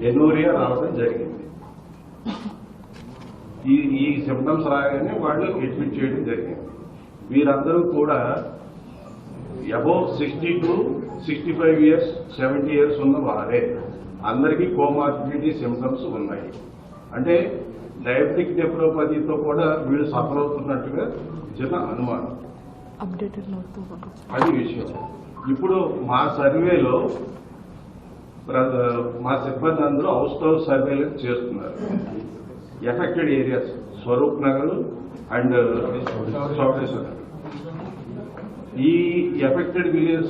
ఎనూరియా రావడం జరిగింది. ఈ సిమ్టమ్స్ రాగానే వాళ్ళు అడ్మిట్ చేయడం జరిగింది. వీరందరూ కూడా అబౌవ్ 60 to 65 years 70 years ఉన్న వారే. అందరికీ కోమార్బిడిటీ సిమ్టమ్స్ ఉన్నాయి. అంటే డయాబెటిక్ నెఫ్రోపతితో కూడా వీళ్ళు సఫర్ అవుతున్నట్టుగా చిన్న అనుమానం. అది విషయం. ఇప్పుడు మా సర్వేలో మా సిబ్బంది అందరూ హౌస్ టు హౌస్ సర్వేలెన్స్ చేస్తున్నారు. Affected areas Swaroop Nagar and Chowdeshwar. ఈ ఎఫెక్టెడ్ విలేజ్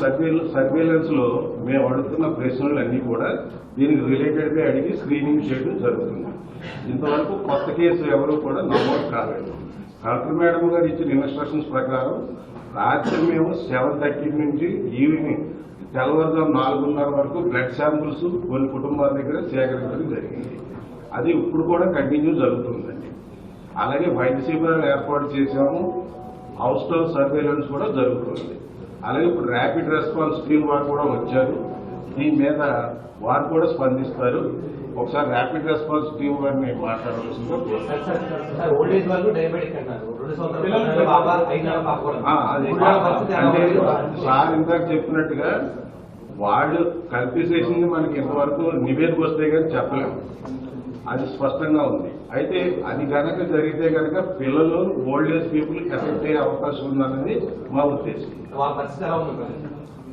సర్వేలెన్స్ లో మేము అడుగుతున్న ప్రశ్నలన్నీ కూడా దీనికి రిలేటెడ్ గా అడిగి స్క్రీనింగ్ చేయడం జరుగుతుంది. ఇంతవరకు కొత్త కేసు ఎవరు కూడా నమోదు కాలేదు. కలెక్టర్ మేడం గారు ఇచ్చిన ఇన్స్ట్రక్షన్స్ ప్రకారం రాత్రి మేము 7:30 నుంచి ఈవినింగ్ తెల్లవారుజాము 4:30 వరకు బ్లడ్ శాంపుల్స్ కొన్ని కుటుంబాల దగ్గర సేకరించడం జరిగింది. అది ఇప్పుడు కూడా కంటిన్యూ జరుగుతుందండి. అలాగే వైద్య శిబిరాలు ఏర్పాటు చేశాము. హౌస్ టు హౌస్ సర్వేలెన్స్ కూడా జరుగుతుంది. అలాగే ఇప్పుడు ర్యాపిడ్ రెస్పాన్స్ టీం వారు కూడా వచ్చారు. దీని మీద వారు కూడా స్పందిస్తారు. ఒకసారి ర్యాపిడ్ రెస్పాన్స్ టీం వారిని మాట్లాడవలసిందిగా అంటే సార్ ఇందాక చెప్పినట్టుగా వాళ్ళు కల్పిసేషన్ మనకి ఇంతవరకు నివేదిక వస్తే కానీ చెప్పలేము. అది స్పష్టంగా ఉంది. అయితే అది కనుక జరిగితే కనుక పిల్లలు ఓల్డ్ ఏజ్ పీపుల్ ఎఫెక్ట్ అయ్యే అవకాశం ఉందన్నది మా ఉద్దేశం.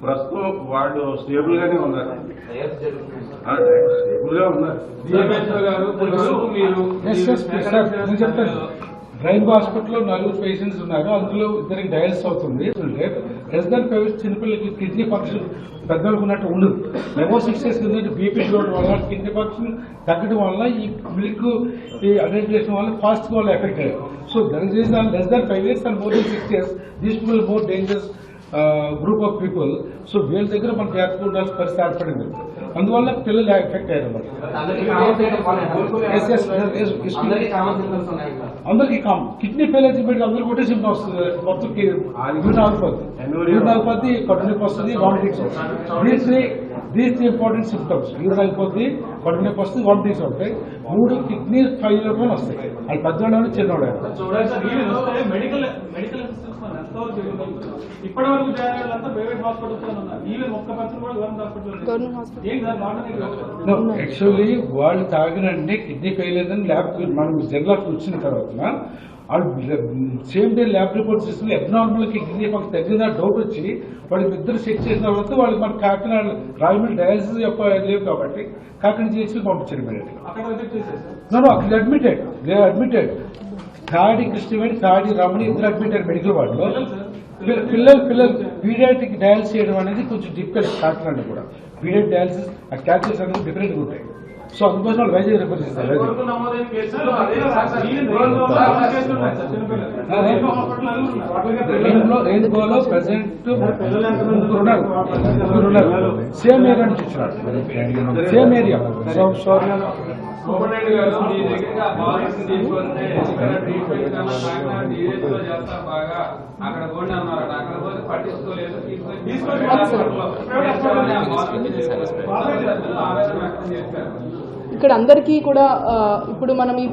ప్రస్తుతం వాళ్ళు స్టేబుల్ గానే ఉన్నారు. స్టేబుల్ గా ఉన్నారు. రైన్బో హాస్పిటల్లో 4 పేషెంట్స్ ఉన్నారు. అందులో 2 డయాలసిస్ అవుతుంది. లెస్ దాన్ 5 చిన్నపిల్లలకి కిడ్నీ ఫంక్షన్ పెద్దలకు ఉన్నట్టు ఉండదు. లెవెల్ 6 years బీపీ చూడటం వల్ల కిడ్నీ ఫంక్షన్ తగ్గడం వల్ల ఈ మిల్క్ ఈ అడల్ట్రేషన్ వల్ల ఫాస్ట్ గా వాళ్ళు ఎఫెక్ట్ అయ్యారు. So that is less than 5 years and more than 6 years these people more dangerous group of people. So వీళ్ళ దగ్గర మనం జాగ్రత్తగా ఉండాల్సిన పరిస్థితి ఏర్పడింది. అందువల్ల పిల్లలు ఎఫెక్ట్ అయ్యారు. అందరికీ కామన్ కిడ్నీ ఫెయిల్ అయితే అందరికీ ఒకటే సిమ్టమ్ వస్తుంది. మొత్తం యూరిన్ ఆగిపోద్ది, కడుపు నొప్పి వస్తుంది, వామిటింగ్స్ వస్తుంది. These important symptoms. యూరిన్ ఆగిపోద్ది, కడుపు నొప్పి వస్తుంది, వామిటింగ్స్ ఉంటాయి. 3 కిడ్నీ ఫెయిల్యూర్ వస్తాయి. అది పెద్దవాడు చిన్నవాడు. ఇప్పటి వరకు జాయిన్ ప్రైవేట్ హాస్పిటల్స్ ఉన్నారు. ఈవెన్ ఒక్క పర్సన్ కూడా గవర్నమెంట్ హాస్పిటల్. యాక్చువల్లీ వాళ్ళు తాగినండి కిడ్నీ ఫెయిల్ అని ల్యాబ్ మనం జనరల్ వచ్చిన తర్వాత వాళ్ళు సేమ్ డే ల్యాబ్ రిపోర్ట్ తీసుకుని అబ్నార్మల్ కిడ్నీ ఫంక్షన్ తగ్గిన డౌట్ వచ్చి వాళ్ళు ఇద్దరు చెక్ చేసిన తర్వాత వాళ్ళు మన కాకినాడ రాయమండ్రి డయాలసిస్ లేవు కాబట్టి కాకినాడ చేసి పంపించారు ఇమీడియట్ గా. అక్కడ అడ్మిటెడ్ థాడి కృష్ణవేణి, థాడి రమణి ఇద్దరు అడ్మిటెడ్ మెడికల్ వార్డులో. పిల్లలు పీడియాట్రిక్ డయాలసిస్ చేయడం అనేది కొంచెం డిఫికల్ట్. కాకినాడ కూడా పీడియాట్రిక్ డయాలసిస్ ఆ క్యాన్సర్స్ అనేది డిఫరెంట్గా ఉంటాయి. సో అందుకోసం వాళ్ళు వైద్య రిఫర్ చేస్తారు. రెయిన్బోలో ప్రెసెంట్ ముగ్గురు ఉన్నారు. సేమ్ ఏరియా నుంచి వచ్చినారు. Same area. సూపరింటెండెంట్ గారు మీ దగ్గర బాలన్స్ తీసుకొస్తే ట్రీట్మెంట్ చేస్తా బాగా అక్కడ పోండి అన్నారు. అక్కడ పోతే పట్టించుకోలేదు. ఇక్కడ అందరికీ కూడా ఇప్పుడు మనం ఈ